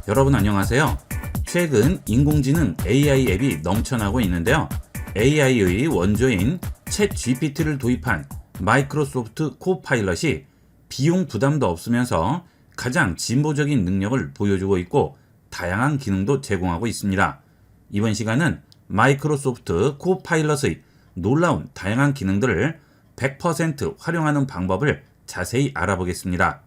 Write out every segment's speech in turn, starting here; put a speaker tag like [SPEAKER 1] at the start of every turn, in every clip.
[SPEAKER 1] 여러분 안녕하세요. 최근 인공지능 AI 앱이 넘쳐나고 있는데요. AI의 원조인 챗 GPT를 도입한 마이크로소프트 코파일럿이 비용 부담도 없으면서 가장 진보적인 능력을 보여주고 있고 다양한 기능도 제공하고 있습니다. 이번 시간은 마이크로소프트 코파일럿의 놀라운 다양한 기능들을 100% 활용하는 방법을 자세히 알아보겠습니다.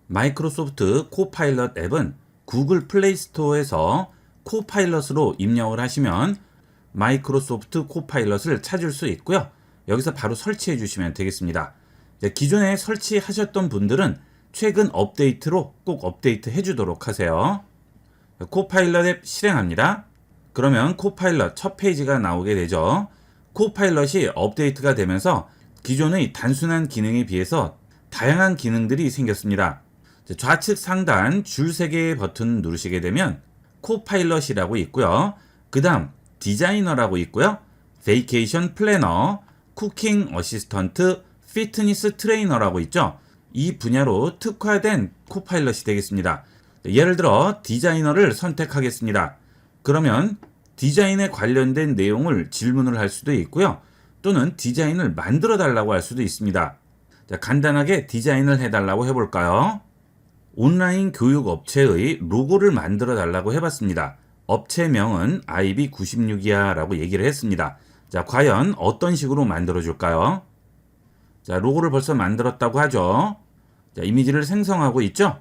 [SPEAKER 1] 마이크로소프트 코파일럿 앱은 구글 플레이 스토어에서 코파일럿으로 입력을 하시면 마이크로소프트 코파일럿을 찾을 수 있고요. 여기서 바로 설치해 주시면 되겠습니다. 기존에 설치하셨던 분들은 최근 업데이트로 꼭 업데이트 해주도록 하세요. 코파일럿 앱 실행합니다. 그러면 코파일럿 첫 페이지가 나오게 되죠. 코파일럿이 업데이트가 되면서 기존의 단순한 기능에 비해서 다양한 기능들이 생겼습니다. 좌측 상단 줄 3개의 버튼 누르시게 되면 코파일럿이라고 있고요. 그 다음 디자이너라고 있고요. 베이케이션 플래너, 쿠킹 어시스턴트, 피트니스 트레이너라고 있죠. 이 분야로 특화된 코파일럿이 되겠습니다. 예를 들어 디자이너를 선택하겠습니다. 그러면 디자인에 관련된 내용을 질문을 할 수도 있고요. 또는 디자인을 만들어 달라고 할 수도 있습니다. 자, 간단하게 디자인을 해달라고 해볼까요? 온라인 교육 업체의 로고를 만들어 달라고 해봤습니다. 업체명은 IB96이야 라고 얘기를 했습니다. 자, 과연 어떤 식으로 만들어 줄까요? 자, 로고를 벌써 만들었다고 하죠. 자, 이미지를 생성하고 있죠?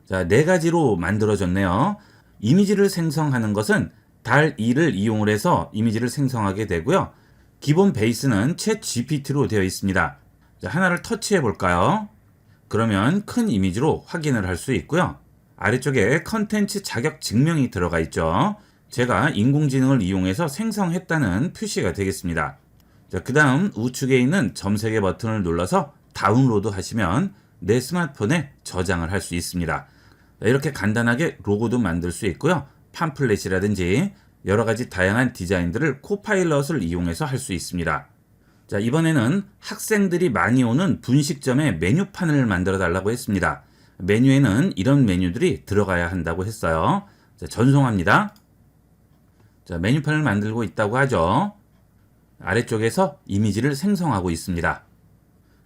[SPEAKER 1] 자, 4가지로 만들어졌네요. 이미지를 생성하는 것은 DALL-E를 이용을 해서 이미지를 생성하게 되고요. 기본 베이스는 챗 GPT로 되어 있습니다. 자, 하나를 터치해 볼까요? 그러면 큰 이미지로 확인을 할 수 있고요. 아래쪽에 컨텐츠 자격 증명이 들어가 있죠. 제가 인공지능을 이용해서 생성했다는 표시가 되겠습니다. 그 다음 우측에 있는 점 3개 버튼을 눌러서 다운로드 하시면 내 스마트폰에 저장을 할 수 있습니다. 이렇게 간단하게 로고도 만들 수 있고요. 팜플렛이라든지 여러가지 다양한 디자인들을 코파일럿을 이용해서 할 수 있습니다. 자, 이번에는 학생들이 많이 오는 분식점의 메뉴판을 만들어 달라고 했습니다. 메뉴에는 이런 메뉴들이 들어가야 한다고 했어요. 자, 전송합니다. 자, 메뉴판을 만들고 있다고 하죠. 아래쪽에서 이미지를 생성하고 있습니다.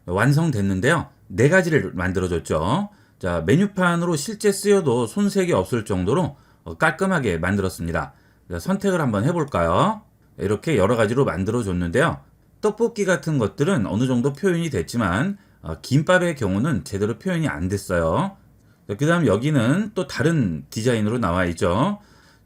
[SPEAKER 1] 완성됐는데요. 4가지를 만들어줬죠. 자, 메뉴판으로 실제 쓰여도 손색이 없을 정도로 깔끔하게 만들었습니다. 자, 선택을 한번 해볼까요? 이렇게 여러 가지로 만들어줬는데요. 떡볶이 같은 것들은 어느 정도 표현이 됐지만 김밥의 경우는 제대로 표현이 안 됐어요. 그 다음 여기는 또 다른 디자인으로 나와 있죠.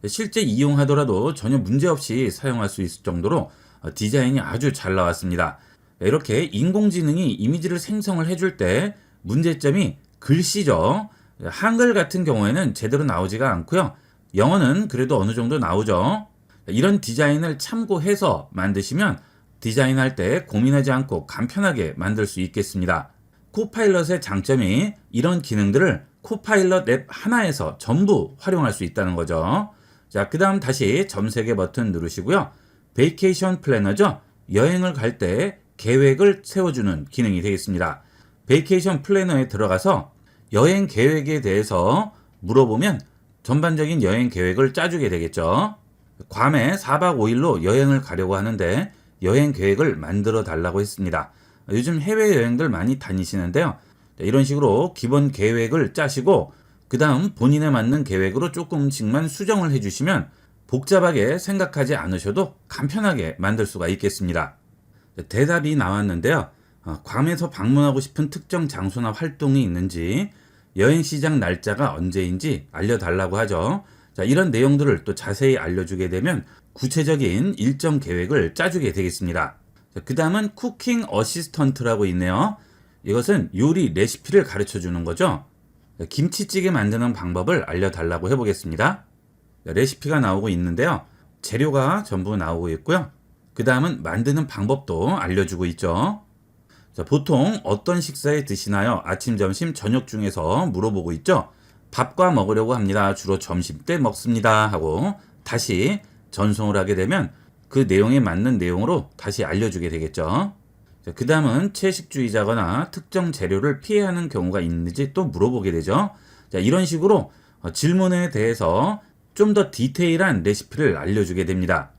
[SPEAKER 1] 실제 이용하더라도 전혀 문제없이 사용할 수 있을 정도로 디자인이 아주 잘 나왔습니다. 이렇게 인공지능이 이미지를 생성을 해줄 때 문제점이 글씨죠. 한글 같은 경우에는 제대로 나오지가 않고요. 영어는 그래도 어느 정도 나오죠. 이런 디자인을 참고해서 만드시면 디자인할 때 고민하지 않고 간편하게 만들 수 있겠습니다. 코파일럿의 장점이 이런 기능들을 코파일럿 앱 하나에서 전부 활용할 수 있다는 거죠. 자, 그 다음 다시 점 3개 버튼 누르시고요. 베이케이션 플래너죠. 여행을 갈 때 계획을 세워주는 기능이 되겠습니다. 베이케이션 플래너에 들어가서 여행 계획에 대해서 물어보면 전반적인 여행 계획을 짜주게 되겠죠. 괌에 4박 5일로 여행을 가려고 하는데 여행 계획을 만들어 달라고 했습니다. 요즘 해외여행들 많이 다니시는데요. 이런 식으로 기본 계획을 짜시고 그 다음 본인에 맞는 계획으로 조금씩만 수정을 해주시면 복잡하게 생각하지 않으셔도 간편하게 만들 수가 있겠습니다. 대답이 나왔는데요. 괌에서 방문하고 싶은 특정 장소나 활동이 있는지 여행 시작 날짜가 언제인지 알려달라고 하죠. 자, 이런 내용들을 또 자세히 알려주게 되면 구체적인 일정 계획을 짜주게 되겠습니다. 그 다음은 쿠킹 어시스턴트라고 있네요. 이것은 요리 레시피를 가르쳐 주는 거죠. 김치찌개 만드는 방법을 알려달라고 해보겠습니다. 레시피가 나오고 있는데요. 재료가 전부 나오고 있고요. 그 다음은 만드는 방법도 알려주고 있죠. 자, 보통 어떤 식사에 드시나요? 아침, 점심, 저녁 중에서 물어보고 있죠. 밥과 먹으려고 합니다. 주로 점심 때 먹습니다. 하고 다시 전송을 하게 되면 그 내용에 맞는 내용으로 다시 알려주게 되겠죠. 그 다음은 채식주의자거나 특정 재료를 피해야 하는 경우가 있는지 또 물어보게 되죠. 자, 이런 식으로 질문에 대해서 좀 더 디테일한 레시피를 알려주게 됩니다.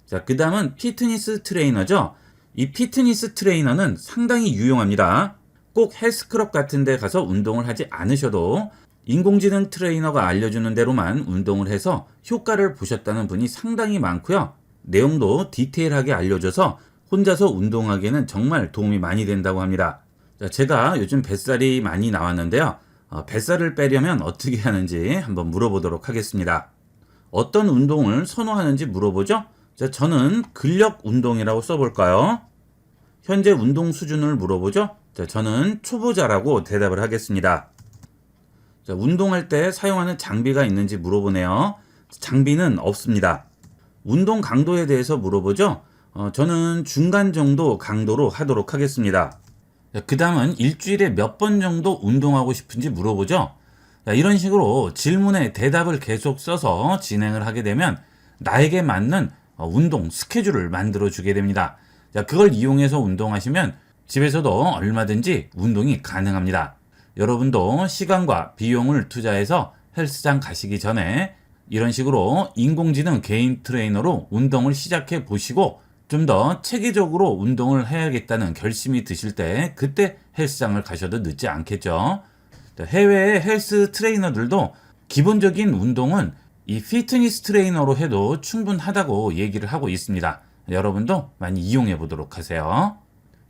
[SPEAKER 1] 자, 그 다음은 피트니스 트레이너죠. 이 피트니스 트레이너는 상당히 유용합니다. 꼭 헬스클럽 같은 데 가서 운동을 하지 않으셔도 인공지능 트레이너가 알려주는 대로만 운동을 해서 효과를 보셨다는 분이 상당히 많고요. 내용도 디테일하게 알려줘서 혼자서 운동하기에는 정말 도움이 많이 된다고 합니다. 자, 제가 요즘 뱃살이 많이 나왔는데요. 뱃살을 빼려면 어떻게 하는지 한번 물어보도록 하겠습니다. 어떤 운동을 선호하는지 물어보죠. 자, 저는 근력 운동이라고 써볼까요? 현재 운동 수준을 물어보죠. 자, 저는 초보자라고 대답을 하겠습니다. 자, 운동할 때 사용하는 장비가 있는지 물어보네요. 장비는 없습니다. 운동 강도에 대해서 물어보죠. 저는 중간 정도 강도로 하도록 하겠습니다. 그 다음은 일주일에 몇 번 정도 운동하고 싶은지 물어보죠. 자, 이런 식으로 질문에 대답을 계속 써서 진행을 하게 되면 나에게 맞는 운동 스케줄을 만들어 주게 됩니다. 자, 그걸 이용해서 운동하시면 집에서도 얼마든지 운동이 가능합니다. 여러분도 시간과 비용을 투자해서 헬스장 가시기 전에 이런 식으로 인공지능 개인 트레이너로 운동을 시작해 보시고 좀 더 체계적으로 운동을 해야겠다는 결심이 드실 때 그때 헬스장을 가셔도 늦지 않겠죠. 해외의 헬스 트레이너들도 기본적인 운동은 이 피트니스 트레이너로 해도 충분하다고 얘기를 하고 있습니다. 여러분도 많이 이용해 보도록 하세요.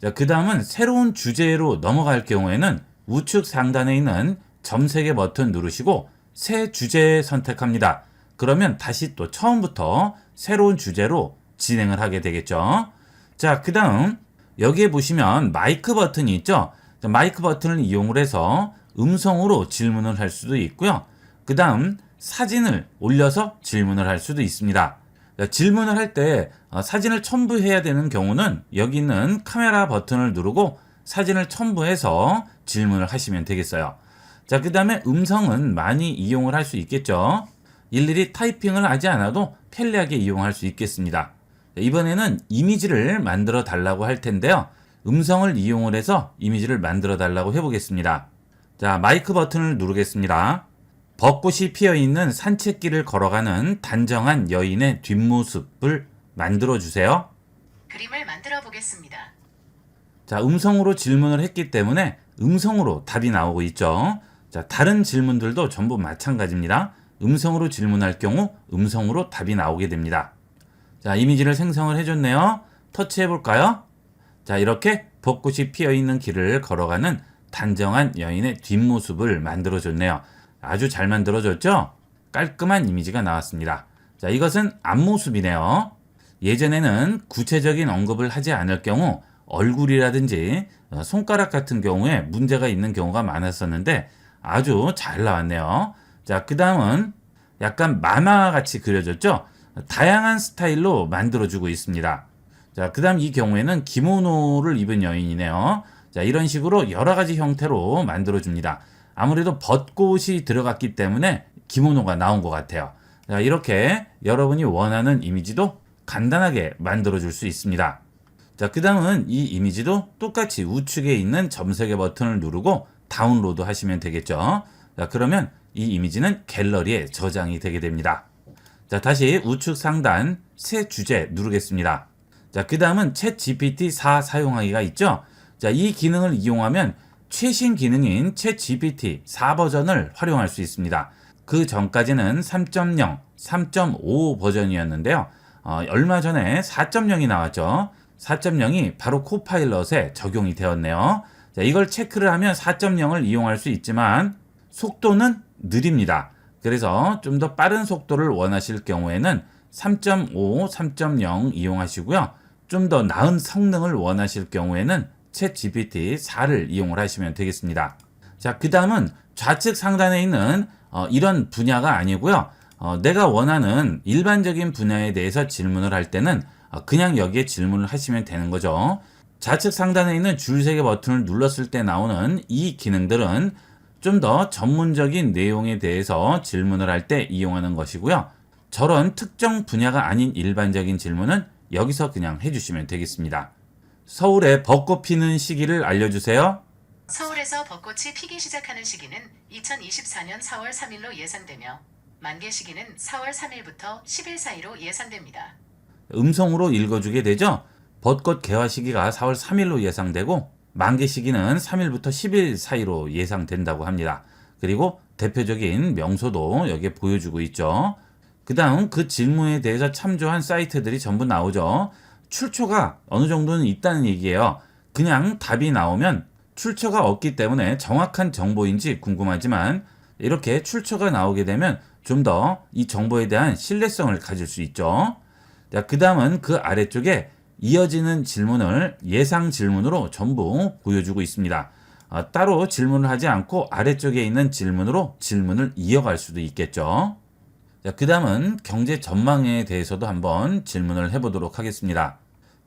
[SPEAKER 1] 자, 그 다음은 새로운 주제로 넘어갈 경우에는 우측 상단에 있는 점색의 버튼 누르시고 새 주제 선택합니다. 그러면 다시 또 처음부터 새로운 주제로 진행을 하게 되겠죠. 자, 그 다음 여기에 보시면 마이크 버튼이 있죠. 자, 마이크 버튼을 이용을 해서 음성으로 질문을 할 수도 있고요. 그 다음 사진을 올려서 질문을 할 수도 있습니다. 자, 질문을 할 때 사진을 첨부해야 되는 경우는 여기 있는 카메라 버튼을 누르고 사진을 첨부해서 질문을 하시면 되겠어요. 자, 그 다음에 음성은 많이 이용을 할 수 있겠죠. 일일이 타이핑을 하지 않아도 편리하게 이용할 수 있겠습니다. 자, 이번에는 이미지를 만들어 달라고 할 텐데요. 음성을 이용을 해서 이미지를 만들어 달라고 해보겠습니다. 자, 마이크 버튼을 누르겠습니다. 벚꽃이 피어있는 산책길을 걸어가는 단정한 여인의 뒷모습을 만들어 주세요.
[SPEAKER 2] 그림을 만들어 보겠습니다.
[SPEAKER 1] 자, 음성으로 질문을 했기 때문에 음성으로 답이 나오고 있죠. 자, 다른 질문들도 전부 마찬가지입니다. 음성으로 질문할 경우 음성으로 답이 나오게 됩니다. 자, 이미지를 생성을 해줬네요. 터치해 볼까요? 자, 이렇게 벚꽃이 피어있는 길을 걸어가는 단정한 여인의 뒷모습을 만들어줬네요. 아주 잘 만들어졌죠? 깔끔한 이미지가 나왔습니다. 자, 이것은 앞모습이네요. 예전에는 구체적인 언급을 하지 않을 경우 얼굴이라든지 손가락 같은 경우에 문제가 있는 경우가 많았었는데 아주 잘 나왔네요. 자, 그 다음은 약간 만화같이 그려졌죠? 다양한 스타일로 만들어주고 있습니다. 자, 그 다음 이 경우에는 기모노를 입은 여인이네요. 자, 이런 식으로 여러 가지 형태로 만들어줍니다. 아무래도 벚꽃이 들어갔기 때문에 기모노가 나온 것 같아요. 자, 이렇게 여러분이 원하는 이미지도 간단하게 만들어줄 수 있습니다. 자, 그 다음은 이 이미지도 똑같이 우측에 있는 점색의 버튼을 누르고 다운로드 하시면 되겠죠. 자, 그러면 이 이미지는 갤러리에 저장이 되게 됩니다. 자, 다시 우측 상단 새 주제 누르겠습니다. 자, 그 다음은 챗 GPT-4 사용하기가 있죠. 자, 이 기능을 이용하면 최신 기능인 챗 GPT-4 버전을 활용할 수 있습니다. 그 전까지는 3.0, 3.5 버전이었는데요. 얼마 전에 4.0이 나왔죠. 4.0이 바로 코파일럿에 적용이 되었네요. 자, 이걸 체크를 하면 4.0을 이용할 수 있지만 속도는 느립니다. 그래서 좀 더 빠른 속도를 원하실 경우에는 3.5, 3.0 이용하시고요. 좀 더 나은 성능을 원하실 경우에는 챗 GPT-4를 이용을 하시면 되겠습니다. 자, 그 다음은 좌측 상단에 있는 이런 분야가 아니고요. 내가 원하는 일반적인 분야에 대해서 질문을 할 때는 그냥 여기에 질문을 하시면 되는 거죠. 좌측 상단에 있는 줄세개 버튼을 눌렀을 때 나오는 이 기능들은 좀 더 전문적인 내용에 대해서 질문을 할 때 이용하는 것이고요. 저런 특정 분야가 아닌 일반적인 질문은 여기서 그냥 해주시면 되겠습니다. 서울에 벚꽃 피는 시기를 알려주세요.
[SPEAKER 2] 서울에서 벚꽃이 피기 시작하는 시기는 2024년 4월 3일로 예상되며 만개 시기는 4월 3일부터 10일 사이로 예상됩니다.
[SPEAKER 1] 음성으로 읽어주게 되죠. 벚꽃 개화 시기가 4월 3일로 예상되고 만개 시기는 3일부터 10일 사이로 예상된다고 합니다. 그리고 대표적인 명소도 여기에 보여주고 있죠. 그 다음 그 질문에 대해서 참조한 사이트들이 전부 나오죠. 출처가 어느 정도는 있다는 얘기예요. 그냥 답이 나오면 출처가 없기 때문에 정확한 정보인지 궁금하지만 이렇게 출처가 나오게 되면 좀 더 이 정보에 대한 신뢰성을 가질 수 있죠. 자, 그 다음은 그 아래쪽에 이어지는 질문을 예상 질문으로 전부 보여주고 있습니다. 따로 질문을 하지 않고 아래쪽에 있는 질문으로 질문을 이어갈 수도 있겠죠. 자, 그 다음은 경제 전망에 대해서도 한번 질문을 해보도록 하겠습니다.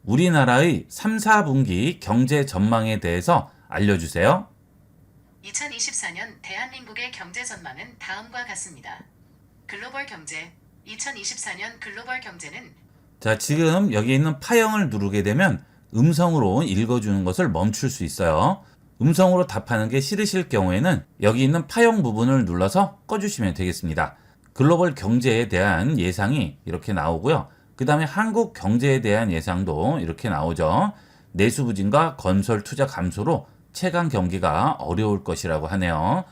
[SPEAKER 1] 우리나라의 3, 4분기 경제 전망에 대해서 알려주세요.
[SPEAKER 2] 2024년 대한민국의 경제 전망은 다음과 같습니다. 글로벌 경제 2024년 글로벌 경제는
[SPEAKER 1] 자, 지금 여기 있는 파형을 누르게 되면 음성으로 읽어주는 것을 멈출 수 있어요. 음성으로 답하는 게 싫으실 경우에는 여기 있는 파형 부분을 눌러서 꺼주시면 되겠습니다. 글로벌 경제에 대한 예상이 이렇게 나오고요. 그 다음에 한국 경제에 대한 예상도 이렇게 나오죠. 내수 부진과 건설 투자 감소로 채간 경기가 어려울 것이라고 하네요.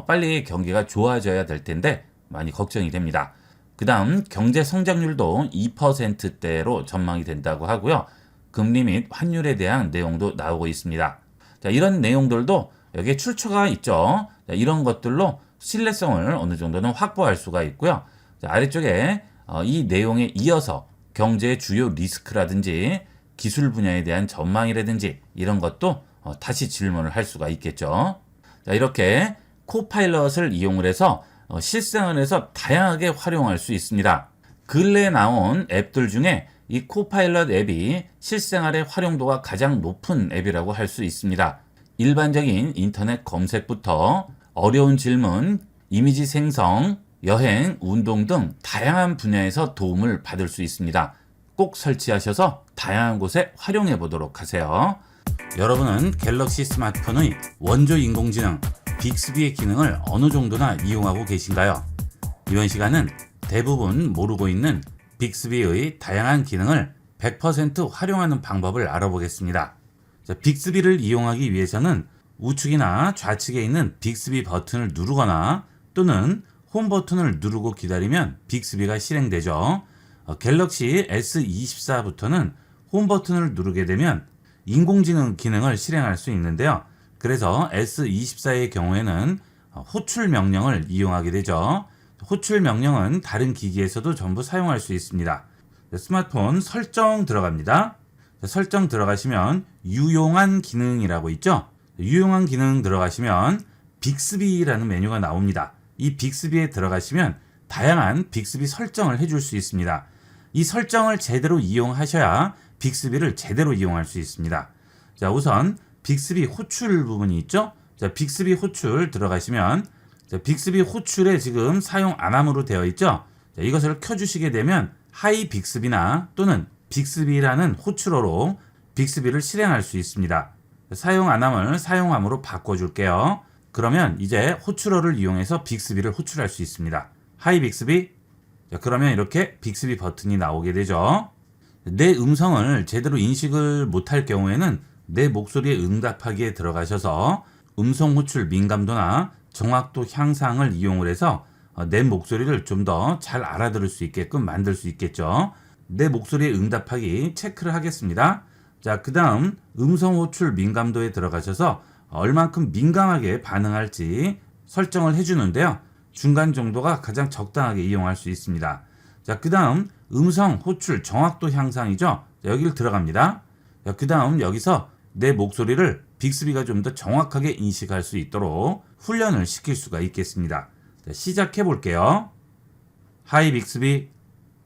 [SPEAKER 1] 빨리 경기가 좋아져야 될 텐데 많이 걱정이 됩니다. 그 다음 경제 성장률도 2%대로 전망이 된다고 하고요. 금리 및 환율에 대한 내용도 나오고 있습니다. 자, 이런 내용들도 여기에 출처가 있죠. 자, 이런 것들로 신뢰성을 어느 정도는 확보할 수가 있고요. 자, 아래쪽에 이 내용에 이어서 경제의 주요 리스크라든지 기술 분야에 대한 전망이라든지 이런 것도 다시 질문을 할 수가 있겠죠. 자, 이렇게 코파일럿을 이용을 해서 실생활에서 다양하게 활용할 수 있습니다. 근래에 나온 앱들 중에 이 코파일럿 앱이 실생활의 활용도가 가장 높은 앱이라고 할 수 있습니다. 일반적인 인터넷 검색부터 어려운 질문, 이미지 생성, 여행, 운동 등 다양한 분야에서 도움을 받을 수 있습니다. 꼭 설치하셔서 다양한 곳에 활용해 보도록 하세요. 여러분은 갤럭시 스마트폰의 원조 인공지능 빅스비의 기능을 어느 정도나 이용하고 계신가요? 이번 시간은 대부분 모르고 있는 빅스비의 다양한 기능을 100% 활용하는 방법을 알아보겠습니다. 자, 빅스비를 이용하기 위해서는 우측이나 좌측에 있는 빅스비 버튼을 누르거나 또는 홈 버튼을 누르고 기다리면 빅스비가 실행되죠. 갤럭시 S24부터는 홈 버튼을 누르게 되면 인공지능 기능을 실행할 수 있는데요. 그래서 S24의 경우에는 호출 명령을 이용하게 되죠. 호출 명령은 다른 기기에서도 전부 사용할 수 있습니다. 스마트폰 설정 들어갑니다. 설정 들어가시면 유용한 기능이라고 있죠. 유용한 기능 들어가시면 빅스비라는 메뉴가 나옵니다. 이 빅스비에 들어가시면 다양한 빅스비 설정을 해줄 수 있습니다. 이 설정을 제대로 이용하셔야 빅스비를 제대로 이용할 수 있습니다. 자, 우선 빅스비 호출 부분이 있죠. 자, 빅스비 호출 들어가시면 빅스비 호출에 지금 사용 안함으로 되어 있죠. 자, 이것을 켜주시게 되면 하이 빅스비나 또는 빅스비라는 호출어로 빅스비를 실행할 수 있습니다. 사용 안함을 사용함으로 바꿔줄게요. 그러면 이제 호출어를 이용해서 빅스비를 호출할 수 있습니다. 하이 빅스비. 자, 그러면 이렇게 빅스비 버튼이 나오게 되죠. 내 음성을 제대로 인식을 못할 경우에는 내 목소리에 응답하기에 들어가셔서 음성 호출 민감도나 정확도 향상을 이용을 해서 내 목소리를 좀 더 잘 알아들을 수 있게끔 만들 수 있겠죠. 내 목소리에 응답하기 체크를 하겠습니다. 자, 그 다음 음성 호출 민감도에 들어가셔서 얼만큼 민감하게 반응할지 설정을 해주는데요. 중간 정도가 가장 적당하게 이용할 수 있습니다. 자, 그 다음 음성 호출 정확도 향상이죠. 자, 여기를 들어갑니다. 자, 그 다음 여기서 내 목소리를 빅스비가 좀 더 정확하게 인식할 수 있도록 훈련을 시킬 수가 있겠습니다. 자, 시작해 볼게요. 하이 빅스비,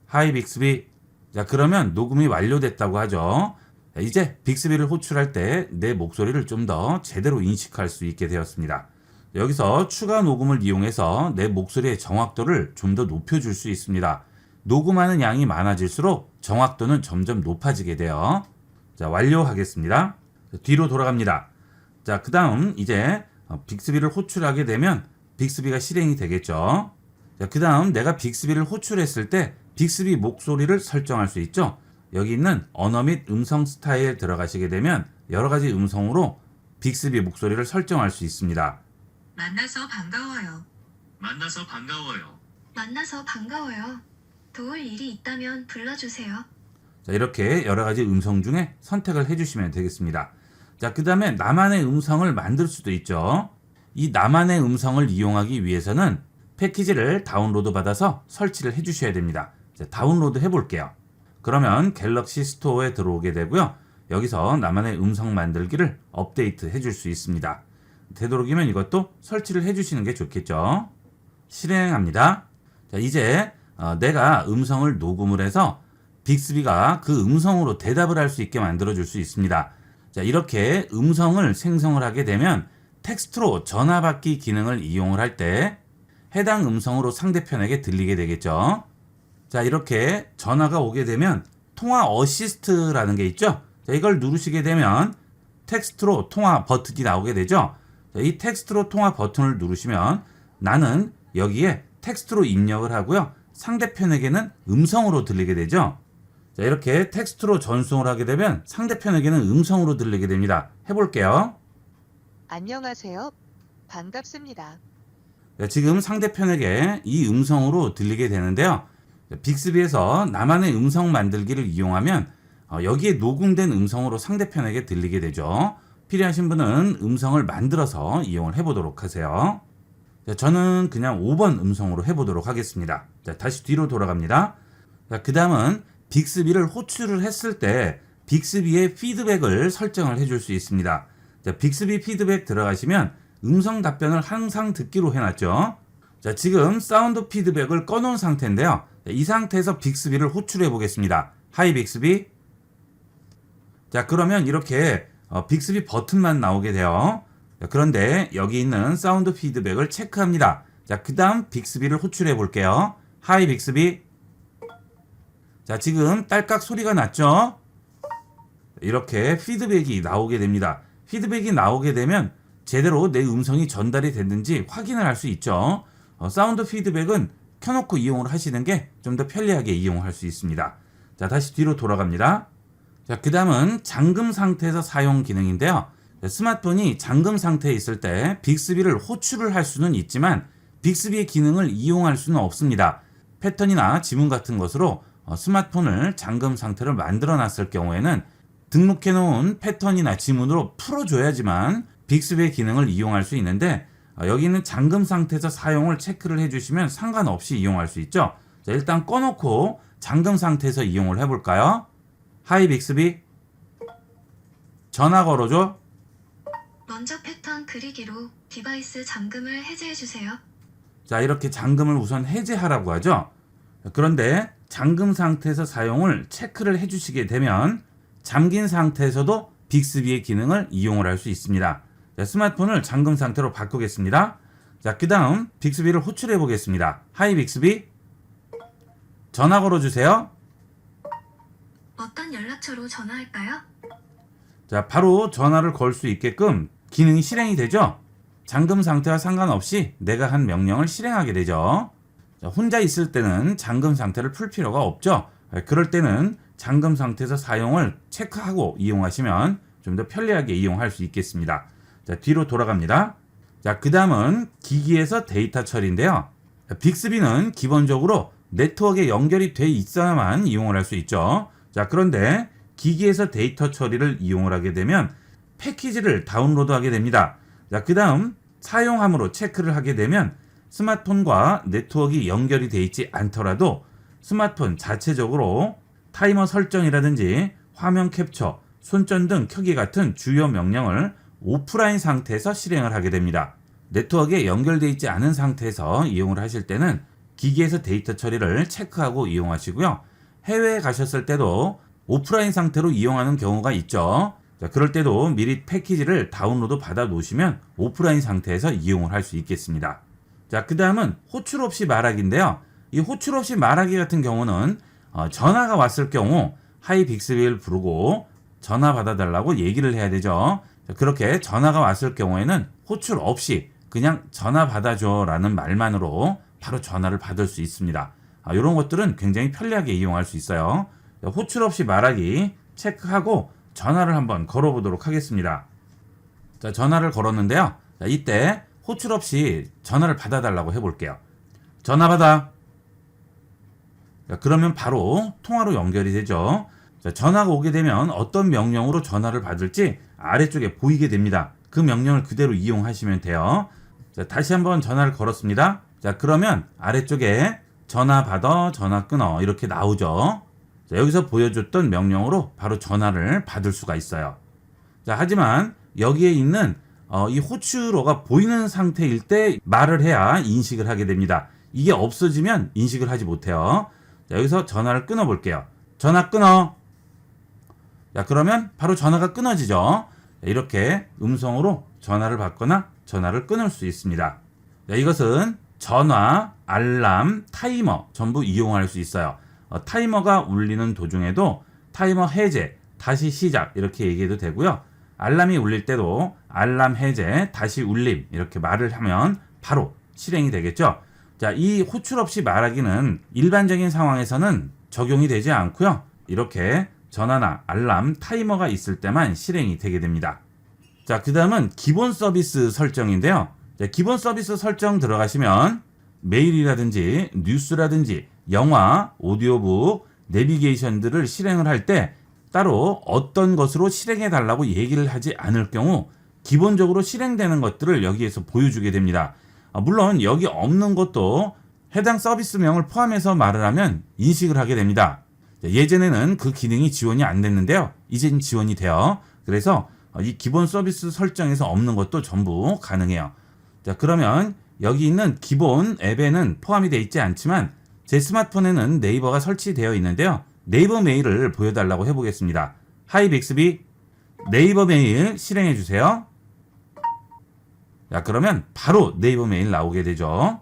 [SPEAKER 1] 하이 빅스비. 자, 그러면 녹음이 완료됐다고 하죠. 자, 이제 빅스비를 호출할 때 내 목소리를 좀 더 제대로 인식할 수 있게 되었습니다. 여기서 추가 녹음을 이용해서 내 목소리의 정확도를 좀 더 높여줄 수 있습니다. 녹음하는 양이 많아질수록 정확도는 점점 높아지게 돼요. 자, 완료하겠습니다. 뒤로 돌아갑니다. 자, 그 다음 이제 빅스비를 호출하게 되면 빅스비가 실행이 되겠죠. 자, 그 다음 내가 빅스비를 호출했을 때 빅스비 목소리를 설정할 수 있죠. 여기 있는 언어 및 음성 스타일 들어가시게 되면 여러 가지 음성으로 빅스비 목소리를 설정할 수 있습니다.
[SPEAKER 3] 만나서 반가워요.
[SPEAKER 4] 만나서 반가워요.
[SPEAKER 3] 만나서 반가워요. 도울 일이 있다면 불러주세요.
[SPEAKER 1] 자, 이렇게 여러 가지 음성 중에 선택을 해주시면 되겠습니다. 자, 그 다음에 나만의 음성을 만들 수도 있죠. 이 나만의 음성을 이용하기 위해서는 패키지를 다운로드 받아서 설치를 해주셔야 됩니다. 자, 다운로드 해볼게요. 그러면 갤럭시 스토어에 들어오게 되고요. 여기서 나만의 음성 만들기를 업데이트 해줄 수 있습니다. 되도록이면 이것도 설치를 해주시는 게 좋겠죠. 실행합니다. 자, 이제 내가 음성을 녹음을 해서 빅스비가 그 음성으로 대답을 할 수 있게 만들어 줄 수 있습니다. 자, 이렇게 음성을 생성을 하게 되면 텍스트로 전화받기 기능을 이용을 할 때 해당 음성으로 상대편에게 들리게 되겠죠. 자, 이렇게 전화가 오게 되면 통화 어시스트라는 게 있죠. 자, 이걸 누르시게 되면 텍스트로 통화 버튼이 나오게 되죠. 자, 이 텍스트로 통화 버튼을 누르시면 나는 여기에 텍스트로 입력을 하고요. 상대편에게는 음성으로 들리게 되죠. 자, 이렇게 텍스트로 전송을 하게 되면 상대편에게는 음성으로 들리게 됩니다. 해볼게요.
[SPEAKER 5] 안녕하세요. 반갑습니다.
[SPEAKER 1] 자, 지금 상대편에게 이 음성으로 들리게 되는데요. 자, 빅스비에서 나만의 음성 만들기를 이용하면 여기에 녹음된 음성으로 상대편에게 들리게 되죠. 필요하신 분은 음성을 만들어서 이용을 해보도록 하세요. 자, 저는 그냥 5번 음성으로 해보도록 하겠습니다. 자, 다시 뒤로 돌아갑니다. 자, 그 다음은 빅스비를 호출을 했을 때 빅스비의 피드백을 설정을 해줄 수 있습니다. 자, 빅스비 피드백 들어가시면 음성 답변을 항상 듣기로 해놨죠. 자, 지금 사운드 피드백을 꺼놓은 상태인데요. 자, 이 상태에서 빅스비를 호출해 보겠습니다. 하이 빅스비. 자, 그러면 이렇게 빅스비 버튼만 나오게 돼요. 자, 그런데 여기 있는 사운드 피드백을 체크합니다. 자, 그 다음 빅스비를 호출해 볼게요. 하이 빅스비. 자, 지금 딸깍 소리가 났죠? 이렇게 피드백이 나오게 됩니다. 피드백이 나오게 되면 제대로 내 음성이 전달이 됐는지 확인을 할 수 있죠. 사운드 피드백은 켜놓고 이용을 하시는 게 좀 더 편리하게 이용할 수 있습니다. 자, 다시 뒤로 돌아갑니다. 자, 그 다음은 잠금 상태에서 사용 기능인데요. 스마트폰이 잠금 상태에 있을 때 빅스비를 호출을 할 수는 있지만 빅스비의 기능을 이용할 수는 없습니다. 패턴이나 지문 같은 것으로 스마트폰을 잠금 상태로 만들어 놨을 경우에는 등록해 놓은 패턴이나 지문으로 풀어줘야지만 빅스비의 기능을 이용할 수 있는데 여기 있는 잠금 상태에서 사용을 체크를 해주시면 상관없이 이용할 수 있죠. 자, 일단 꺼놓고 잠금 상태에서 이용을 해볼까요? 하이 빅스비. 전화 걸어줘.
[SPEAKER 3] 먼저 패턴 그리기로 디바이스 잠금을 해제해주세요.
[SPEAKER 1] 자, 이렇게 잠금을 우선 해제하라고 하죠. 그런데 잠금 상태에서 사용을 체크를 해주시게 되면 잠긴 상태에서도 빅스비의 기능을 이용을 할 수 있습니다. 자, 스마트폰을 잠금 상태로 바꾸겠습니다. 자, 그 다음 빅스비를 호출해 보겠습니다. 하이 빅스비. 전화 걸어주세요.
[SPEAKER 3] 어떤 연락처로 전화할까요?
[SPEAKER 1] 자, 바로 전화를 걸 수 있게끔 기능이 실행이 되죠. 잠금 상태와 상관없이 내가 한 명령을 실행하게 되죠. 자, 혼자 있을 때는 잠금 상태를 풀 필요가 없죠. 그럴 때는 잠금 상태에서 사용을 체크하고 이용하시면 좀 더 편리하게 이용할 수 있겠습니다. 자, 뒤로 돌아갑니다. 자, 그 다음은 기기에서 데이터 처리인데요. 빅스비는 기본적으로 네트워크에 연결이 돼 있어야만 이용을 할 수 있죠. 자, 그런데 기기에서 데이터 처리를 이용을 하게 되면 패키지를 다운로드하게 됩니다. 자, 그 다음 사용함으로 체크를 하게 되면 스마트폰과 네트워크가 연결이 돼 있지 않더라도 스마트폰 자체적으로 타이머 설정이라든지 화면 캡처, 손전 등 켜기 같은 주요 명령을 오프라인 상태에서 실행을 하게 됩니다. 네트워크에 연결되어 있지 않은 상태에서 이용을 하실 때는 기기에서 데이터 처리를 체크하고 이용하시고요. 해외에 가셨을 때도 오프라인 상태로 이용하는 경우가 있죠. 자, 그럴 때도 미리 패키지를 다운로드 받아 놓으시면 오프라인 상태에서 이용을 할 수 있겠습니다. 자, 그 다음은 호출 없이 말하기인데요. 이 호출 없이 말하기 같은 경우는 전화가 왔을 경우 하이 빅스비를 부르고 전화 받아달라고 얘기를 해야 되죠. 자, 그렇게 전화가 왔을 경우에는 호출 없이 그냥 전화 받아줘 라는 말만으로 바로 전화를 받을 수 있습니다. 이런 것들은 굉장히 편리하게 이용할 수 있어요. 자, 호출 없이 말하기 체크하고 전화를 한번 걸어보도록 하겠습니다. 자, 전화를 걸었는데요. 자, 이때 호출 없이 전화를 받아달라고 해볼게요. 전화 받아. 자, 그러면 바로 통화로 연결이 되죠. 자, 전화가 오게 되면 어떤 명령으로 전화를 받을지 아래쪽에 보이게 됩니다. 그 명령을 그대로 이용하시면 돼요. 자, 다시 한번 전화를 걸었습니다. 자, 그러면 아래쪽에 전화 받아, 전화 끊어 이렇게 나오죠. 자, 여기서 보여줬던 명령으로 바로 전화를 받을 수가 있어요. 자, 하지만 여기에 있는 이 호출어가 보이는 상태일 때 말을 해야 인식을 하게 됩니다. 이게 없어지면 인식을 하지 못해요. 자, 여기서 전화를 끊어 볼게요. 전화 끊어. 자, 그러면 바로 전화가 끊어지죠. 자, 이렇게 음성으로 전화를 받거나 전화를 끊을 수 있습니다. 자, 이것은 전화, 알람, 타이머 전부 이용할 수 있어요. 타이머가 울리는 도중에도 타이머 해제, 다시 시작 이렇게 얘기해도 되고요. 알람이 울릴 때도 알람 해제, 다시 울림 이렇게 말을 하면 바로 실행이 되겠죠. 자, 이 호출 없이 말하기는 일반적인 상황에서는 적용이 되지 않고요. 이렇게 전화나 알람, 타이머가 있을 때만 실행이 되게 됩니다. 자, 그 다음은 기본 서비스 설정인데요. 자, 기본 서비스 설정 들어가시면 메일이라든지 뉴스라든지 영화, 오디오북, 내비게이션들을 실행을 할 때 따로 어떤 것으로 실행해 달라고 얘기를 하지 않을 경우 기본적으로 실행되는 것들을 여기에서 보여주게 됩니다. 물론 여기 없는 것도 해당 서비스명을 포함해서 말을 하면 인식을 하게 됩니다. 예전에는 그 기능이 지원이 안 됐는데요. 이제는 지원이 돼요. 그래서 이 기본 서비스 설정에서 없는 것도 전부 가능해요. 자, 그러면 여기 있는 기본 앱에는 포함이 되어 있지 않지만 제 스마트폰에는 네이버가 설치되어 있는데요. 네이버 메일을 보여달라고 해보겠습니다. 하이 빅스비 네이버 메일 실행해 주세요. 자, 그러면 바로 네이버 메일 나오게 되죠.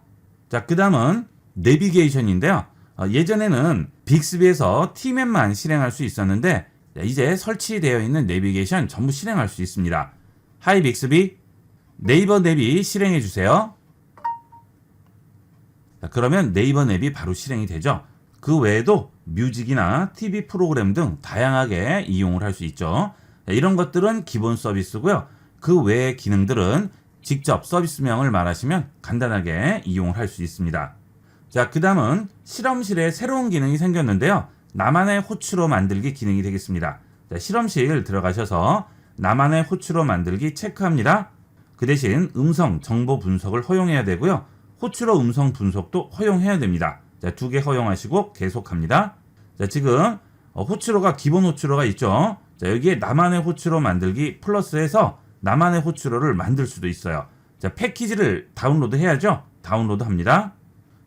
[SPEAKER 1] 자, 그 다음은 내비게이션인데요. 예전에는 빅스비에서 T맵만 실행할 수 있었는데 이제 설치되어 있는 내비게이션 전부 실행할 수 있습니다. 하이 빅스비 네이버 내비 실행해 주세요. 자, 그러면 네이버 앱이 바로 실행이 되죠. 그 외에도 뮤직이나 TV 프로그램 등 다양하게 이용을 할 수 있죠. 자, 이런 것들은 기본 서비스고요. 그 외의 기능들은 직접 서비스명을 말하시면 간단하게 이용을 할 수 있습니다. 자, 그 다음은 실험실에 새로운 기능이 생겼는데요. 나만의 호출어 만들기 기능이 되겠습니다. 자, 실험실 들어가셔서 나만의 호출어 만들기 체크합니다. 그 대신 음성 정보 분석을 허용해야 되고요. 호출어 음성 분석도 허용해야 됩니다. 자, 2개 허용하시고 계속합니다. 자, 지금 호출어가 기본 호출어가 있죠. 자, 여기에 나만의 호출어 만들기 플러스해서 나만의 호출어를 만들 수도 있어요. 자, 패키지를 다운로드 해야죠. 다운로드 합니다.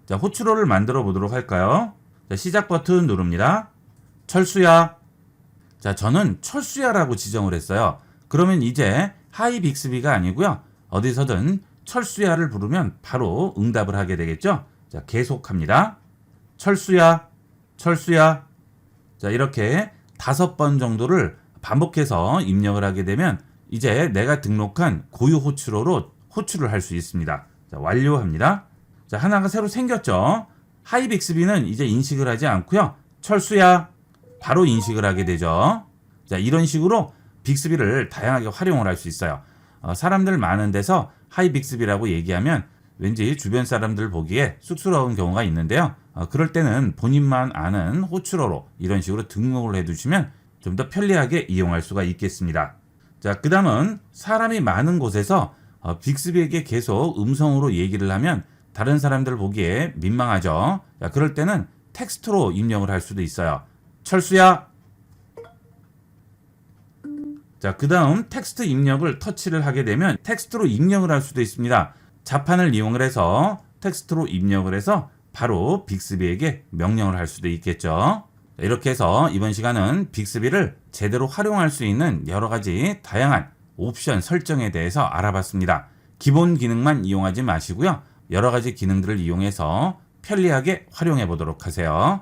[SPEAKER 1] 자, 호출어를 만들어 보도록 할까요? 자, 시작 버튼 누릅니다. 철수야. 자, 저는 철수야라고 지정을 했어요. 그러면 이제 하이 빅스비가 아니고요. 어디서든 철수야를 부르면 바로 응답을 하게 되겠죠. 자, 계속합니다. 철수야, 철수야. 자, 이렇게 5번 정도를 반복해서 입력을 하게 되면 이제 내가 등록한 고유 호출어로 호출을 할 수 있습니다. 자, 완료합니다. 자, 하나가 새로 생겼죠. 하이 빅스비는 이제 인식을 하지 않고요. 철수야, 바로 인식을 하게 되죠. 자, 이런 식으로 빅스비를 다양하게 활용을 할 수 있어요. 사람들 많은 데서 하이 빅스비라고 얘기하면 왠지 주변 사람들 보기에 쑥스러운 경우가 있는데요. 그럴 때는 본인만 아는 호출어로 이런 식으로 등록을 해두시면 좀 더 편리하게 이용할 수가 있겠습니다. 자, 그 다음은 사람이 많은 곳에서 빅스비에게 계속 음성으로 얘기를 하면 다른 사람들 보기에 민망하죠. 자, 그럴 때는 텍스트로 입력을 할 수도 있어요. 철수야. 자, 그 다음 텍스트 입력을 터치를 하게 되면 텍스트로 입력을 할 수도 있습니다. 자판을 이용을 해서 텍스트로 입력을 해서 바로 빅스비에게 명령을 할 수도 있겠죠. 자, 이렇게 해서 이번 시간은 빅스비를 제대로 활용할 수 있는 여러 가지 다양한 옵션 설정에 대해서 알아봤습니다. 기본 기능만 이용하지 마시고요. 여러 가지 기능들을 이용해서 편리하게 활용해 보도록 하세요.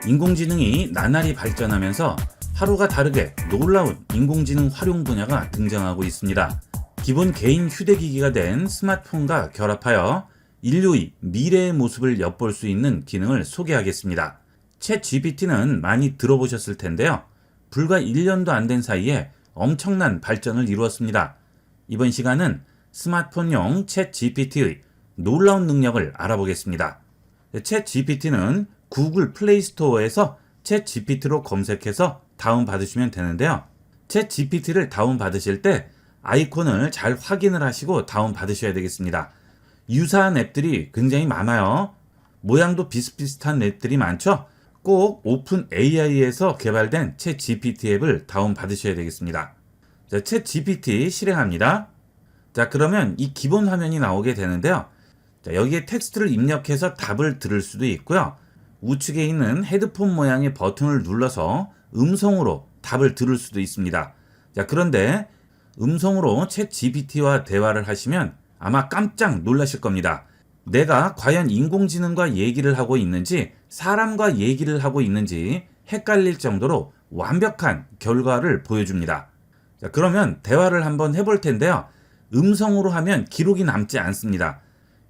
[SPEAKER 1] 인공지능이 나날이 발전하면서 하루가 다르게 놀라운 인공지능 활용 분야가 등장하고 있습니다. 기본 개인 휴대기기가 된 스마트폰과 결합하여 인류의 미래의 모습을 엿볼 수 있는 기능을 소개하겠습니다. 챗 GPT는 많이 들어보셨을 텐데요. 불과 1년도 안 된 사이에 엄청난 발전을 이루었습니다. 이번 시간은 스마트폰용 챗 GPT의 놀라운 능력을 알아보겠습니다. 챗 GPT는 구글 플레이 스토어에서 챗 GPT로 검색해서 다운받으시면 되는데요. 챗 GPT를 다운받으실 때 아이콘을 잘 확인을 하시고 다운받으셔야 되겠습니다. 유사한 앱들이 굉장히 많아요. 모양도 비슷비슷한 앱들이 많죠? 꼭 오픈 AI에서 개발된 챗 GPT 앱을 다운받으셔야 되겠습니다. 자, 챗 GPT 실행합니다. 자, 그러면 이 기본 화면이 나오게 되는데요. 자, 여기에 텍스트를 입력해서 답을 들을 수도 있고요. 우측에 있는 헤드폰 모양의 버튼을 눌러서 음성으로 답을 들을 수도 있습니다. 자, 그런데 음성으로 챗 GPT와 대화를 하시면 아마 깜짝 놀라실 겁니다. 내가 과연 인공지능과 얘기를 하고 있는지 사람과 얘기를 하고 있는지 헷갈릴 정도로 완벽한 결과를 보여줍니다. 자, 그러면 대화를 한번 해볼 텐데요. 음성으로 하면 기록이 남지 않습니다.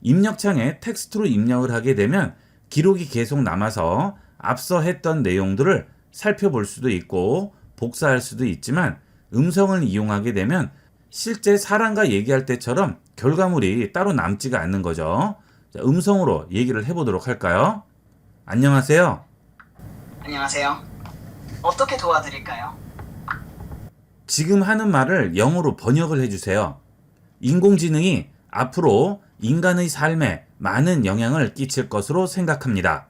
[SPEAKER 1] 입력창에 텍스트로 입력을 하게 되면 기록이 계속 남아서 앞서 했던 내용들을 살펴볼 수도 있고 복사할 수도 있지만 음성을 이용하게 되면 실제 사람과 얘기할 때처럼 결과물이 따로 남지가 않는 거죠. 자, 음성으로 얘기를 해보도록 할까요? 안녕하세요.
[SPEAKER 6] 안녕하세요. 어떻게 도와드릴까요?
[SPEAKER 1] 지금 하는 말을 영어로 번역을 해주세요. 인공지능이 앞으로 인간의 삶에 많은 영향을 끼칠 것으로 생각합니다.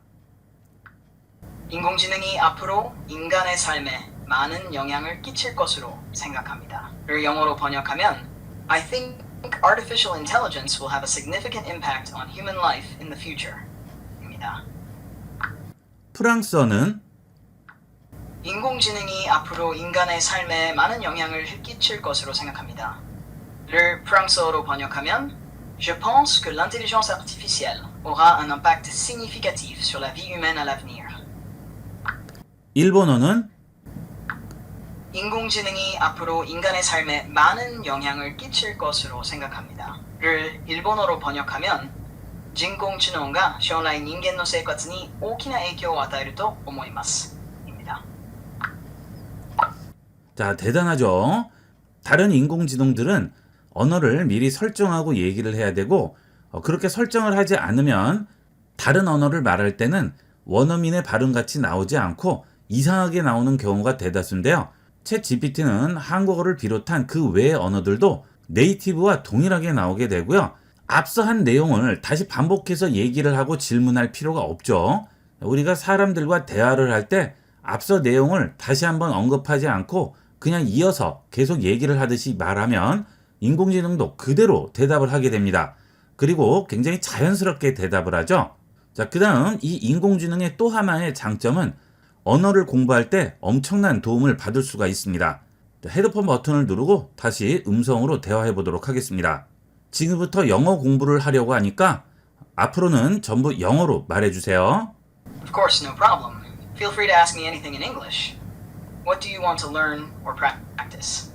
[SPEAKER 6] 인공지능이 앞으로 인간의 삶에 많은 영향을 끼칠 것으로 생각합니다. 를 영어로 번역하면 I think artificial intelligence will have a significant impact on human life in the future. 입니다.
[SPEAKER 1] 프랑스어는
[SPEAKER 6] 인공지능이 앞으로 인간의 삶에 많은 영향을 끼칠 것으로 생각합니다. 를 프랑스어로 번역하면 Je pense que l'intelligence artificielle aura un impact significatif sur la vie humaine à l'avenir.
[SPEAKER 1] 일본어는
[SPEAKER 6] 인공지능이 앞으로 인간의 삶에 많은 영향을 끼칠 것으로 생각합니다. 를 일본어로 번역하면 인공지능가 将来人間の生活に大きな影響を与えると思います。입니다.
[SPEAKER 1] 자, 대단하죠? 다른 인공지능들은 언어를 미리 설정하고 얘기를 해야 되고 그렇게 설정을 하지 않으면 다른 언어를 말할 때는 원어민의 발음같이 나오지 않고 이상하게 나오는 경우가 대다수인데요. 챗 GPT는 한국어를 비롯한 그 외의 언어들도 네이티브와 동일하게 나오게 되고요. 앞서 한 내용을 다시 반복해서 얘기를 하고 질문할 필요가 없죠. 우리가 사람들과 대화를 할 때 앞서 내용을 다시 한번 언급하지 않고 그냥 이어서 계속 얘기를 하듯이 말하면 인공지능도 그대로 대답을 하게 됩니다. 그리고 굉장히 자연스럽게 대답을 하죠. 자, 그 다음 이 인공지능의 또 하나의 장점은 언어를 공부할 때 엄청난 도움을 받을 수가 있습니다. 헤드폰 버튼을 누르고 다시 음성으로 대화해 보도록 하겠습니다. 지금부터 영어 공부를 하려고 하니까 앞으로는 전부 영어로 말해주세요.
[SPEAKER 6] Of course, no problem. Feel free to ask me anything in English. What do you want to learn or practice?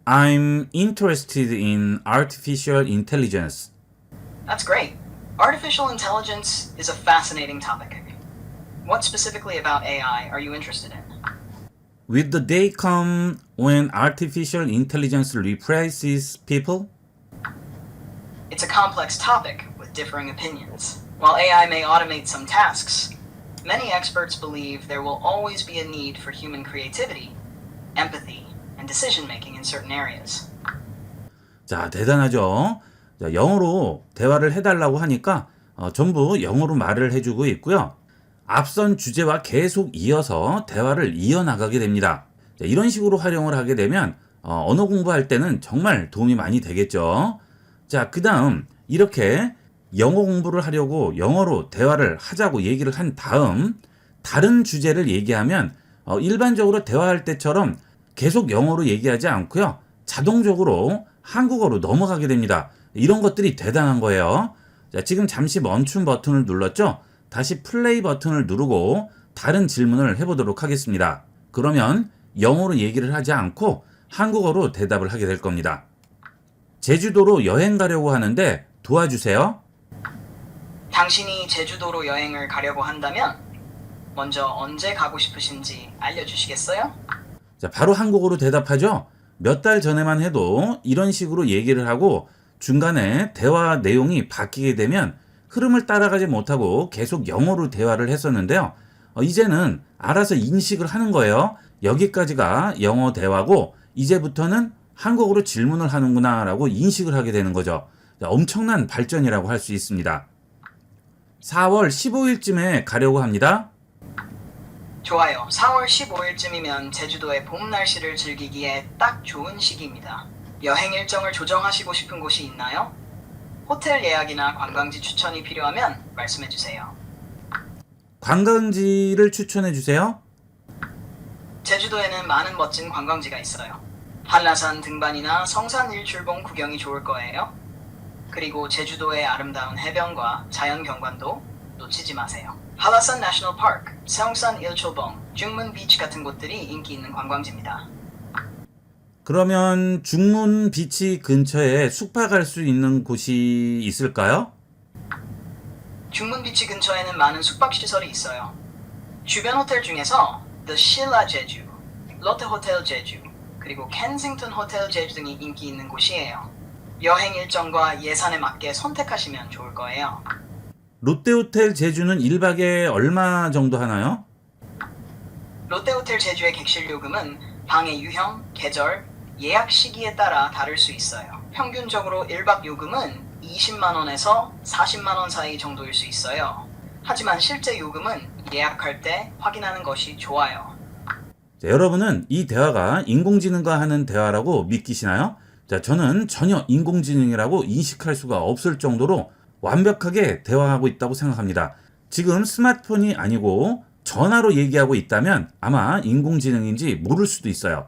[SPEAKER 1] I'm interested in artificial intelligence.
[SPEAKER 6] That's great. Artificial intelligence is a fascinating topic. What specifically about AI are you interested in?
[SPEAKER 1] Will the day come when artificial intelligence replaces people?
[SPEAKER 6] It's a complex topic with differing opinions. While AI may automate some tasks, many experts believe there will always be a need for human creativity, empathy, and decision-making in certain areas.
[SPEAKER 1] 자, 대단하죠? 자, 영어로 대화를 해달라고 하니까 전부 영어로 말을 해주고 있고요. 앞선 주제와 계속 이어서 대화를 이어나가게 됩니다. 자, 이런 식으로 활용을 하게 되면 언어 공부할 때는 정말 도움이 많이 되겠죠. 자, 그 다음 이렇게 영어 공부를 하려고 영어로 대화를 하자고 얘기를 한 다음 다른 주제를 얘기하면 일반적으로 대화할 때처럼 계속 영어로 얘기하지 않고요. 자동적으로 한국어로 넘어가게 됩니다. 이런 것들이 대단한 거예요. 자, 지금 잠시 멈춤 버튼을 눌렀죠? 다시 플레이 버튼을 누르고 다른 질문을 해보도록 하겠습니다. 그러면 영어로 얘기를 하지 않고 한국어로 대답을 하게 될 겁니다. 제주도로 여행 가려고 하는데 도와주세요.
[SPEAKER 6] 당신이 제주도로 여행을 가려고 한다면 먼저 언제 가고 싶으신지 알려주시겠어요?
[SPEAKER 1] 자, 바로 한국어로 대답하죠. 몇 달 전에만 해도 이런 식으로 얘기를 하고 중간에 대화 내용이 바뀌게 되면 흐름을 따라가지 못하고 계속 영어로 대화를 했었는데요. 이제는 알아서 인식을 하는 거예요. 여기까지가 영어 대화고 이제부터는 한국어로 질문을 하는구나 라고 인식을 하게 되는 거죠. 자, 엄청난 발전이라고 할 수 있습니다. 4월 15일쯤에 가려고 합니다.
[SPEAKER 6] 좋아요. 4월 15일쯤이면 제주도의 봄 날씨를 즐기기에 딱 좋은 시기입니다. 여행 일정을 조정하시고 싶은 곳이 있나요? 호텔 예약이나 관광지 추천이 필요하면 말씀해 주세요.
[SPEAKER 1] 관광지를 추천해 주세요.
[SPEAKER 6] 제주도에는 많은 멋진 관광지가 있어요. 한라산 등반이나 성산 일출봉 구경이 좋을 거예요. 그리고 제주도의 아름다운 해변과 자연 경관도 놓치지 마세요. 한라산 내셔널 파크, 성산 일출봉, 중문 비치 같은 곳들이 인기 있는 관광지입니다.
[SPEAKER 1] 그러면 중문 비치 근처에 숙박할 수 있는 곳이 있을까요?
[SPEAKER 6] 중문 비치 근처에는 많은 숙박시설이 있어요. 주변 호텔 중에서 The Shilla 제주, 롯데 호텔 제주, 그리고 켄싱턴 호텔 제주 등이 인기 있는 곳이에요. 여행 일정과 예산에 맞게 선택하시면 좋을 거예요.
[SPEAKER 1] 롯데호텔 제주는 1박에 얼마 정도 하나요?
[SPEAKER 6] 롯데호텔 제주의 객실 요금은 방의 유형, 계절, 예약 시기에 따라 다를 수 있어요. 평균적으로 1박 요금은 20만 원에서 40만 원 사이 정도일 수 있어요. 하지만 실제 요금은 예약할 때 확인하는 것이 좋아요.
[SPEAKER 1] 자, 여러분은 이 대화가 인공지능과 하는 대화라고 믿기시나요? 자, 저는 전혀 인공지능이라고 인식할 수가 없을 정도로 완벽하게 대화하고 있다고 생각합니다. 지금 스마트폰이 아니고 전화로 얘기하고 있다면 아마 인공지능인지 모를 수도 있어요.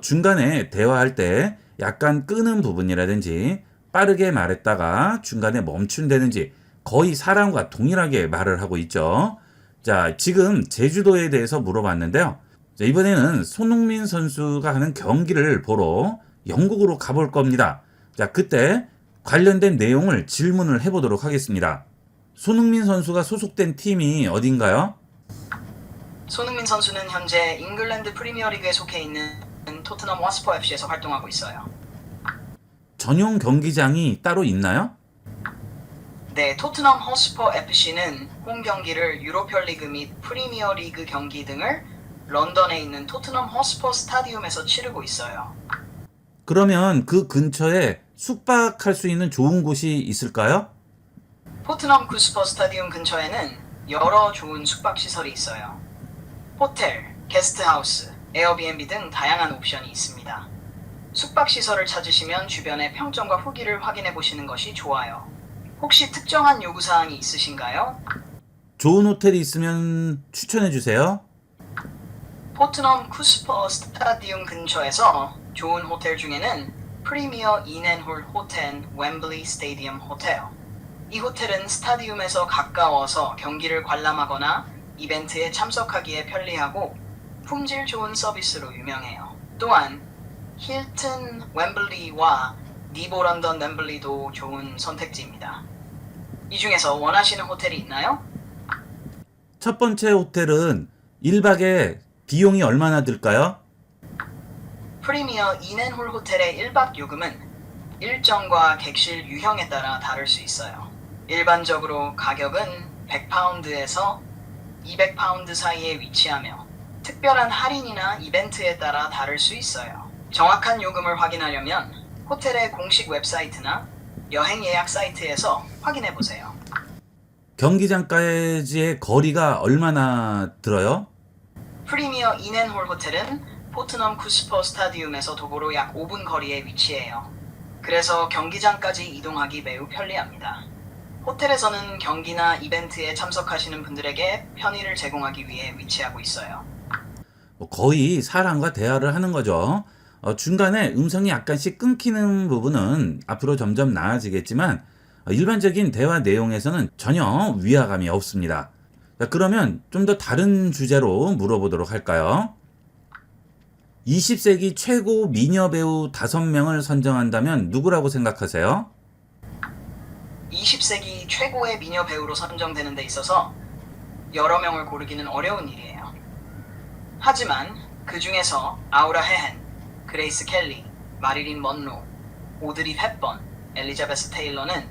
[SPEAKER 1] 중간에 대화할 때 약간 끄는 부분이라든지 빠르게 말했다가 중간에 멈춘다든지 거의 사람과 동일하게 말을 하고 있죠. 자, 지금 제주도에 대해서 물어봤는데요. 자, 이번에는 손흥민 선수가 하는 경기를 보러 영국으로 가볼 겁니다. 자, 그때 관련된 내용을 질문을 해보도록 하겠습니다. 손흥민 선수가 소속된 팀이 어딘가요?
[SPEAKER 6] 손흥민 선수는 현재 잉글랜드 프리미어리그에 속해 있는 토트넘 허스퍼 FC에서 활동하고 있어요.
[SPEAKER 1] 전용 경기장이 따로 있나요?
[SPEAKER 6] 네, 토트넘 허스퍼 FC는 홈 경기를 유로피언리그 및 프리미어리그 경기 등을 런던에 있는 토트넘 허스퍼 스타디움에서 치르고 있어요.
[SPEAKER 1] 그러면 그 근처에 숙박할 수 있는 좋은 곳이 있을까요?
[SPEAKER 6] 토트넘 구스퍼 스타디움 근처에는 여러 좋은 숙박시설이 있어요. 호텔, 게스트하우스, 에어비앤비 등 다양한 옵션이 있습니다. 숙박시설을 찾으시면 주변의 평점과 후기를 확인해 보시는 것이 좋아요. 혹시 특정한 요구사항이 있으신가요?
[SPEAKER 1] 좋은 호텔이 있으면 추천해 주세요.
[SPEAKER 6] 토트넘 쿠스퍼 스타디움 근처에서 좋은 호텔 중에는 프리미어 인앤홀 호텔 웸블리 스테디움 호텔. 이 호텔은 스타디움에서 가까워서 경기를 관람하거나 이벤트에 참석하기에 편리하고 품질 좋은 서비스로 유명해요. 또한 힐튼 웸블리와 니보 런던 웸블리도 좋은 선택지입니다. 이 중에서 원하시는 호텔이 있나요?
[SPEAKER 1] 첫 번째 호텔은 1박에 비용이 얼마나 들까요?
[SPEAKER 6] 프리미어 인앤홀 호텔의 1박 요금은 일정과 객실 유형에 따라 다를 수 있어요. 일반적으로 가격은 100파운드에서 200파운드 사이에 위치하며 특별한 할인이나 이벤트에 따라 다를 수 있어요. 정확한 요금을 확인하려면 호텔의 공식 웹사이트나 여행 예약 사이트에서 확인해 보세요.
[SPEAKER 1] 경기장까지의 거리가 얼마나 들어요?
[SPEAKER 6] 프리미어 인앤홀 호텔은 토트넘 쿠스퍼 스타디움에서 도보로 약 5분 거리에 위치해요. 그래서 경기장까지 이동하기 매우 편리합니다. 호텔에서는 경기나 이벤트에 참석하시는 분들에게 편의를 제공하기 위해 위치하고 있어요.
[SPEAKER 1] 거의 사람과 대화를 하는 거죠. 중간에 음성이 약간씩 끊기는 부분은 앞으로 점점 나아지겠지만 일반적인 대화 내용에서는 전혀 위화감이 없습니다. 자, 그러면 좀 더 다른 주제로 물어보도록 할까요? 20세기 최고 미녀 배우 5명을 선정한다면 누구라고 생각하세요?
[SPEAKER 6] 20세기 최고의 미녀 배우로 선정되는 데 있어서 여러 명을 고르기는 어려운 일이에요. 하지만 그 중에서 아우라 헤헨, 그레이스 켈리, 마릴린 먼로, 오드리 헵번, 엘리자베스 테일러는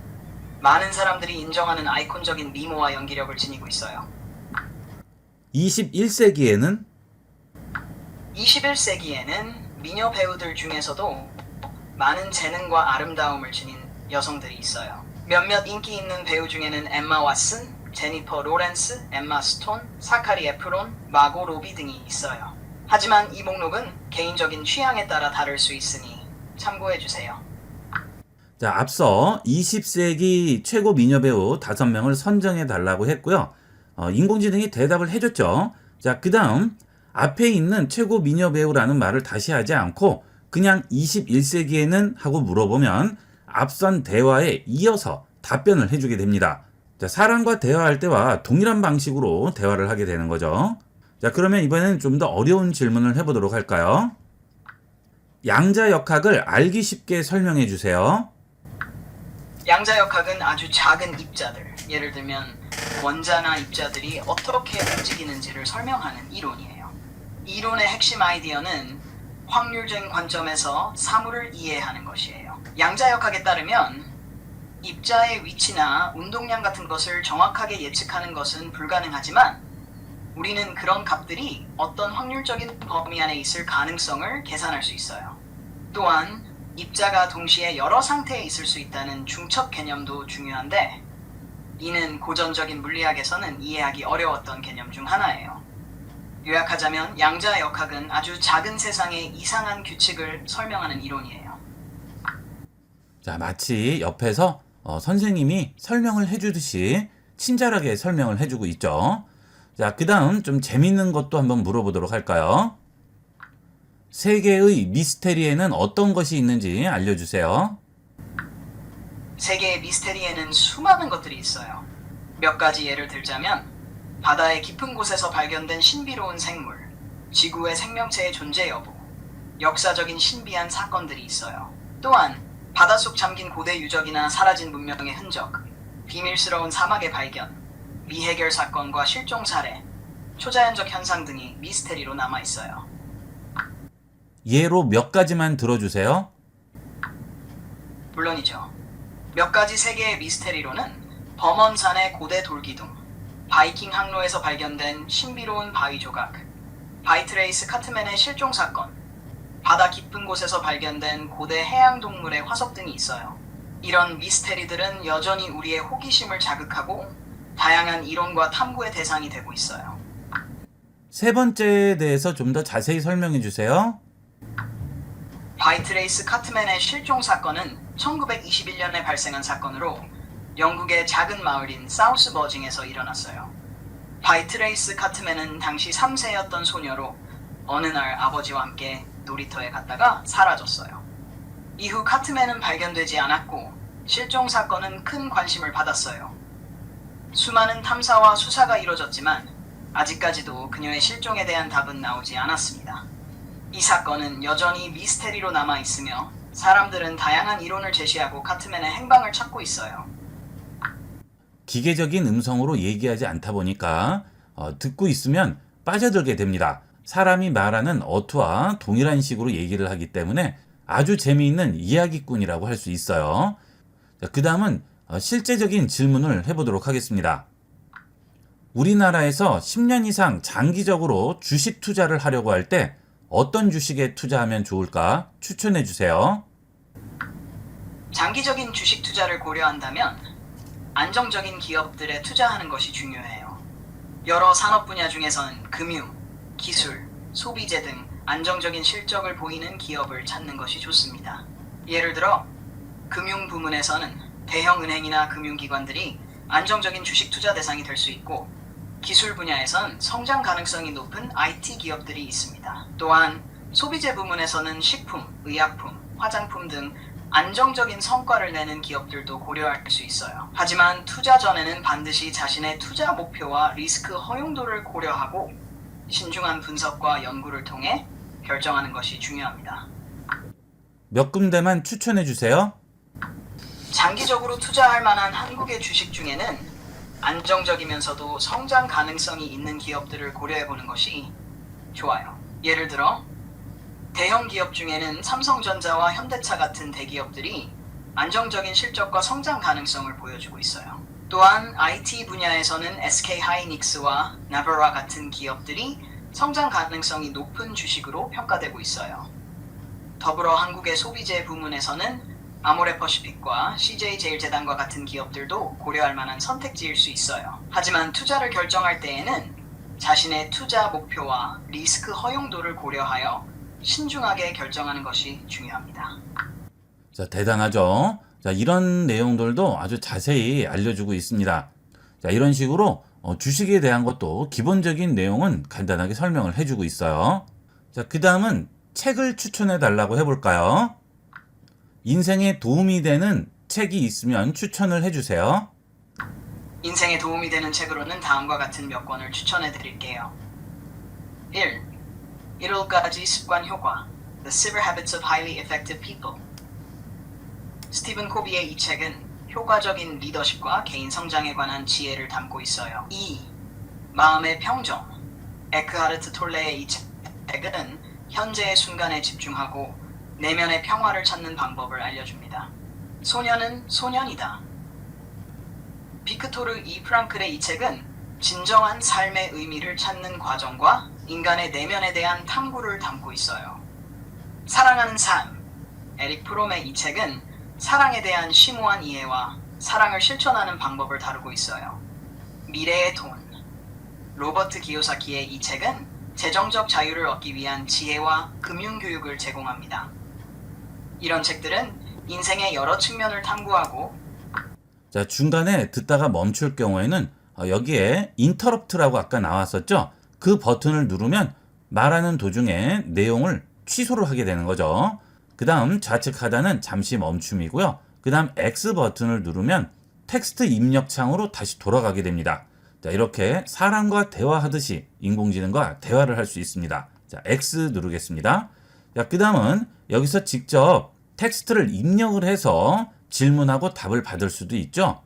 [SPEAKER 6] 많은 사람들이 인정하는 아이콘적인 미모와 연기력을 지니고 있어요.
[SPEAKER 1] 21세기에는
[SPEAKER 6] 21세기에는 미녀 배우들 중에서도 많은 재능과 아름다움을 지닌 여성들이 있어요. 몇몇 인기 있는 배우 중에는 엠마 왓슨, 제니퍼 로렌스, 엠마 스톤, 사카리 에프론, 마고 로비 등이 있어요. 하지만 이 목록은 개인적인 취향에 따라 다를 수 있으니 참고해주세요.
[SPEAKER 1] 자, 앞서 20세기 최고 미녀 배우 5명을 선정해 달라고 했고요. 인공지능이 대답을 해줬죠. 자, 그 다음 앞에 있는 최고 미녀 배우라는 말을 다시 하지 않고 그냥 21세기에는 하고 물어보면 앞선 대화에 이어서 답변을 해주게 됩니다. 자, 사람과 대화할 때와 동일한 방식으로 대화를 하게 되는 거죠. 자, 그러면 이번에는 좀 더 어려운 질문을 해보도록 할까요? 양자역학을 알기 쉽게 설명해 주세요.
[SPEAKER 6] 양자역학은 아주 작은 입자들, 예를 들면 원자나 입자들이 어떻게 움직이는지를 설명하는 이론이에요. 이론의 핵심 아이디어는 확률적인 관점에서 사물을 이해하는 것이에요. 양자역학에 따르면 입자의 위치나 운동량 같은 것을 정확하게 예측하는 것은 불가능하지만 우리는 그런 값들이 어떤 확률적인 범위 안에 있을 가능성을 계산할 수 있어요. 또한 입자가 동시에 여러 상태에 있을 수 있다는 중첩 개념도 중요한데 이는 고전적인 물리학에서는 이해하기 어려웠던 개념 중 하나예요. 요약하자면 양자역학은 아주 작은 세상의 이상한 규칙을 설명하는 이론이에요.
[SPEAKER 1] 자, 마치 옆에서 선생님이 설명을 해주듯이 친절하게 설명을 해주고 있죠. 자, 그 다음 좀 재밌는 것도 한번 물어보도록 할까요? 세계의 미스테리에는 어떤 것이 있는지 알려주세요.
[SPEAKER 6] 세계의 미스테리에는 수많은 것들이 있어요. 몇 가지 예를 들자면 바다의 깊은 곳에서 발견된 신비로운 생물, 지구의 생명체의 존재 여부, 역사적인 신비한 사건들이 있어요. 또한 바닷속 잠긴 고대 유적이나 사라진 문명의 흔적, 비밀스러운 사막의 발견, 미해결 사건과 실종 사례, 초자연적 현상 등이 미스테리로 남아 있어요.
[SPEAKER 1] 예로 몇 가지만 들어주세요.
[SPEAKER 6] 물론이죠. 몇 가지 세계의 미스테리로는 범원산의 고대 돌기둥, 바이킹 항로에서 발견된 신비로운 바위 조각, 바이트레이스 카트맨의 실종 사건, 바다 깊은 곳에서 발견된 고대 해양 동물의 화석 등이 있어요. 이런 미스테리들은 여전히 우리의 호기심을 자극하고 다양한 이론과 탐구의 대상이 되고 있어요.
[SPEAKER 1] 세 번째에 대해서 좀 더 자세히 설명해 주세요.
[SPEAKER 6] 바이트레이스 카트맨의 실종 사건은 1921년에 발생한 사건으로 영국의 작은 마을인 사우스 버징에서 일어났어요. 바이트레이스 카트맨은 당시 3세였던 소녀로 어느 날 아버지와 함께 놀이터에 갔다가 사라졌어요. 이후 카트맨은 발견되지 않았고 실종 사건은 큰 관심을 받았어요. 수많은 탐사와 수사가 이뤄졌지만 아직까지도 그녀의 실종에 대한 답은 나오지 않았습니다. 이 사건은 여전히 미스테리로 남아있으며 사람들은 다양한 이론을 제시하고 카트맨의 행방을 찾고 있어요.
[SPEAKER 1] 기계적인 음성으로 얘기하지 않다 보니까 듣고 있으면 빠져들게 됩니다. 사람이 말하는 어투와 동일한 식으로 얘기를 하기 때문에 아주 재미있는 이야기꾼이라고 할 수 있어요. 그 다음은 실제적인 질문을 해보도록 하겠습니다. 우리나라에서 10년 이상 장기적으로 주식 투자를 하려고 할 때 어떤 주식에 투자하면 좋을까 추천해 주세요.
[SPEAKER 6] 장기적인 주식 투자를 고려한다면 안정적인 기업들에 투자하는 것이 중요해요. 여러 산업 분야 중에서는 금융, 기술, 소비재 등 안정적인 실적을 보이는 기업을 찾는 것이 좋습니다. 예를 들어 금융 부문에서는 대형 은행이나 금융기관들이 안정적인 주식 투자 대상이 될 수 있고 기술 분야에선 성장 가능성이 높은 IT 기업들이 있습니다. 또한 소비재 부문에서는 식품, 의약품, 화장품 등 안정적인 성과를 내는 기업들도 고려할 수 있어요. 하지만 투자 전에는 반드시 자신의 투자 목표와 리스크 허용도를 고려하고 신중한 분석과 연구를 통해 결정하는 것이 중요합니다.
[SPEAKER 1] 몇 군데만 추천해 주세요.
[SPEAKER 6] 장기적으로 투자할 만한 한국의 주식 중에는 안정적이면서도 성장 가능성이 있는 기업들을 고려해보는 것이 좋아요. 예를 들어 대형 기업 중에는 삼성전자와 현대차 같은 대기업들이 안정적인 실적과 성장 가능성을 보여주고 있어요. 또한 IT 분야에서는 SK하이닉스와 나베라 같은 기업들이 성장 가능성이 높은 주식으로 평가되고 있어요. 더불어 한국의 소비재 부문에서는 아모레퍼시픽과 CJ제일제당과 같은 기업들도 고려할 만한 선택지일 수 있어요. 하지만 투자를 결정할 때에는 자신의 투자 목표와 리스크 허용도를 고려하여 신중하게 결정하는 것이 중요합니다.
[SPEAKER 1] 자, 대단하죠? 자, 이런 내용들도 아주 자세히 알려주고 있습니다. 자, 이런 식으로 주식에 대한 것도 기본적인 내용은 간단하게 설명을 해주고 있어요. 자, 그 다음은 책을 추천해 달라고 해볼까요? 인생에 도움이 되는 책이 있으면 추천을 해주세요.
[SPEAKER 6] 인생에 도움이 되는 책으로는 다음과 같은 몇 권을 추천해 드릴게요. 1. 1가지 습관 효과 The 7 Habits of Highly Effective People. 스티븐 코비의 이 책은 효과적인 리더십과 개인 성장에 관한 지혜를 담고 있어요. 2. 마음의 평정 에크하르트 톨레의 이 책은 현재의 순간에 집중하고 내면의 평화를 찾는 방법을 알려줍니다. 소년은 소년이다. 비크토르 이 프랑클의 이 책은 진정한 삶의 의미를 찾는 과정과 인간의 내면에 대한 탐구를 담고 있어요. 사랑하는 삶 에릭 프롬의 이 책은 사랑에 대한 심오한 이해와 사랑을 실천하는 방법을 다루고 있어요. 미래의 돈 로버트 기요사키의 이 책은 재정적 자유를 얻기 위한 지혜와 금융교육을 제공합니다. 이런 책들은 인생의 여러 측면을 탐구하고
[SPEAKER 1] 자, 중간에 듣다가 멈출 경우에는 여기에 인터럽트라고 아까 나왔었죠? 그 버튼을 누르면 말하는 도중에 내용을 취소를 하게 되는 거죠. 그 다음 좌측 하단은 잠시 멈춤이고요. 그 다음 X 버튼을 누르면 텍스트 입력 창으로 다시 돌아가게 됩니다. 자, 이렇게 사람과 대화하듯이 인공지능과 대화를 할 수 있습니다. 자, X 누르겠습니다. 자, 그 다음은 여기서 직접 텍스트를 입력을 해서 질문하고 답을 받을 수도 있죠.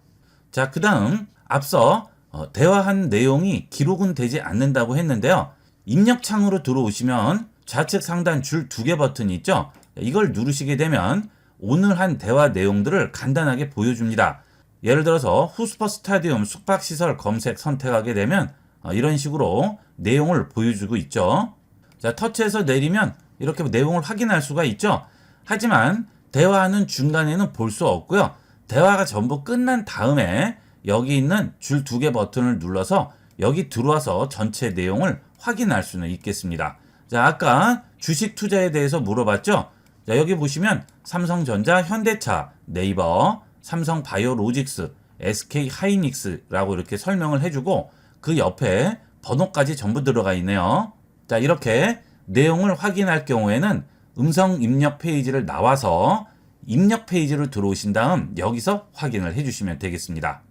[SPEAKER 1] 자, 그 다음 앞서 대화한 내용이 기록은 되지 않는다고 했는데요. 입력창으로 들어오시면 좌측 상단 줄 2개 버튼이 있죠. 이걸 누르시게 되면 오늘 한 대화 내용들을 간단하게 보여줍니다. 예를 들어서 후스퍼 스타디움 숙박시설 검색 선택하게 되면 이런 식으로 내용을 보여주고 있죠. 자, 터치해서 내리면 이렇게 내용을 확인할 수가 있죠. 하지만 대화하는 중간에는 볼 수 없고요. 대화가 전부 끝난 다음에 여기 있는 줄 2개 버튼을 눌러서 여기 들어와서 전체 내용을 확인할 수는 있겠습니다. 자, 아까 주식 투자에 대해서 물어봤죠. 자, 여기 보시면 삼성전자, 현대차, 네이버, 삼성바이오로직스, SK하이닉스라고 이렇게 설명을 해주고 그 옆에 번호까지 전부 들어가 있네요. 자, 이렇게 내용을 확인할 경우에는 음성 입력 페이지를 나와서 입력 페이지로 들어오신 다음 여기서 확인을 해주시면 되겠습니다.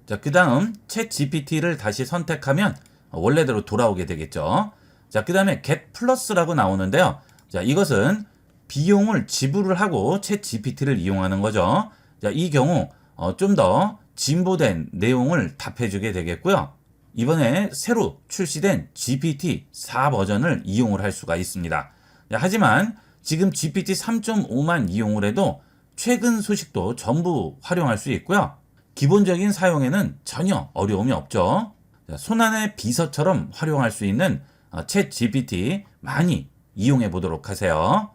[SPEAKER 1] 자, 그 다음 챗 GPT를 다시 선택하면 원래대로 돌아오게 되겠죠. 자, 그 다음에 Get Plus라고 나오는데요. 자, 이것은 비용을 지불을 하고 챗 GPT를 이용하는 거죠. 자, 이 경우 좀 더 진보된 내용을 답해주게 되겠고요. 이번에 새로 출시된 GPT-4 버전을 이용을 할 수가 있습니다. 자, 하지만 지금 GPT 3.5만 이용을 해도 최근 소식도 전부 활용할 수 있고요. 기본적인 사용에는 전혀 어려움이 없죠. 자, 손안의 비서처럼 활용할 수 있는 챗 GPT 많이 이용해 보도록 하세요.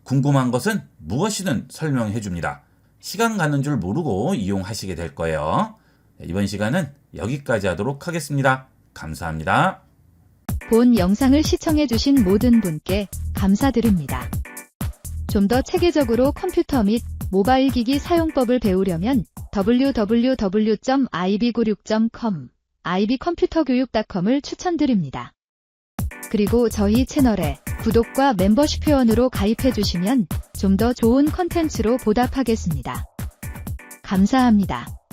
[SPEAKER 1] 궁금한 것은 무엇이든 설명해 줍니다. 시간 가는 줄 모르고 이용하시게 될 거예요. 이번 시간은 여기까지 하도록 하겠습니다. 감사합니다.
[SPEAKER 7] 본 영상을 시청해주신 모든 분께 감사드립니다. 좀 더 체계적으로 컴퓨터 및 모바일 기기 사용법을 배우려면 www.ib96.com, ib컴퓨터교육.com을 추천드립니다. 그리고 저희 채널에 구독과 멤버십 회원으로 가입해주시면 좀 더 좋은 컨텐츠로 보답하겠습니다. 감사합니다.